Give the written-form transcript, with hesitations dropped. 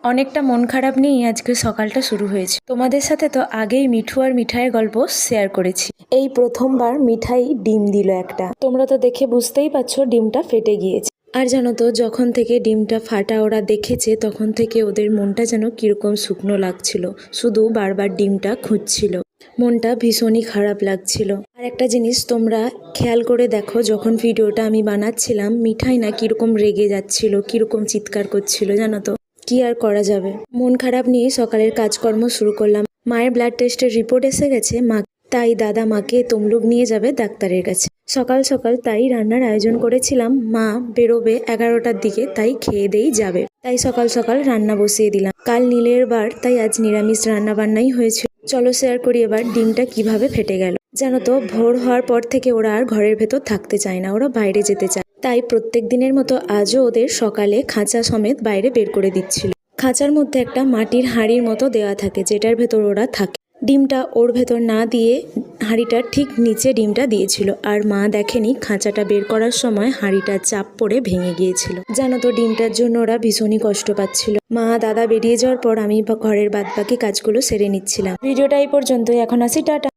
অনেকটা মন খারাপ নিয়েই আজকে সকালটা শুরু হয়েছে। তোমাদের সাথে তো আগেই মিঠু আর মিঠাইয়ের গল্প শেয়ার করেছি। এই প্রথমবার মিঠাই ডিম দিল একটা। তোমরা তো দেখে বুঝতেই পারছো ডিমটা ফেটে গিয়েছে। আর জানো তো, যখন থেকে ডিমটা ফাটা ওরা দেখেছে তখন থেকে ওদের মনটা যেন কিরকম শুকনো লাগছিল, শুধু বারবার ডিমটা খুঁজছিল। মনটা ভীষণই খারাপ লাগছিল। আর একটা জিনিস তোমরা খেয়াল করে দেখো, যখন ভিডিওটা আমি বানাচ্ছিলাম মিঠাই না কিরকম রেগে যাচ্ছিল, কিরকম চিৎকার করছিল জানো তো। কি আর করা যাবে, মন খারাপ নিয়ে সকালের কাজকর্ম শুরু করলাম। মায়ের ব্লাড টেস্টের রিপোর্ট এসে গেছে, তাই দাদা মাকে তমলুক নিয়ে যাবে ডাক্তারের কাছে। সকাল সকাল তাই রান্নার আয়োজন করেছিলাম। মা বেরোবে 11টার দিকে, তাই খেয়ে দেই যাবে, তাই সকাল সকাল রান্না বসিয়ে দিলাম। কাল নীলের বার, তাই আজ নিরামিষ রান্না বান্নাই হয়েছিল। চলো শেয়ার করি এবার ডিমটা কিভাবে ফেটে গেল। জানো তো, ভোর হওয়ার পর থেকে ওরা আর ঘরের ভেতর থাকতে চায় না, ওরা বাইরে যেতে চায়। তাই প্রত্যেক দিনের মতো আজও ওদের সকালে খাঁচা সমেত বাইরে বের করে দিচ্ছিল। খাঁচার মধ্যে একটা মাটির হাঁড়ির মতো দেওয়া থাকে, যেটার ভেতর ওরা থাকে। ডিমটা ওর ভেতর না দিয়ে হাঁড়িটার ঠিক নিচে ডিমটা দিয়েছিল, আর মা দেখেনি খাঁচাটা বের করার সময় হাঁড়িটার চাপ পড়ে ভেঙে গিয়েছিল। জানো তো, ডিমটার জন্য ওরা ভীষণই কষ্ট পাচ্ছিল। মা দাদা বেরিয়ে যাওয়ার পর আমি ঘরের বাদবাকি কাজগুলো সেরে নিচ্ছিলাম। ভিডিওটা এই পর্যন্তই, এখন আসি, টাটা।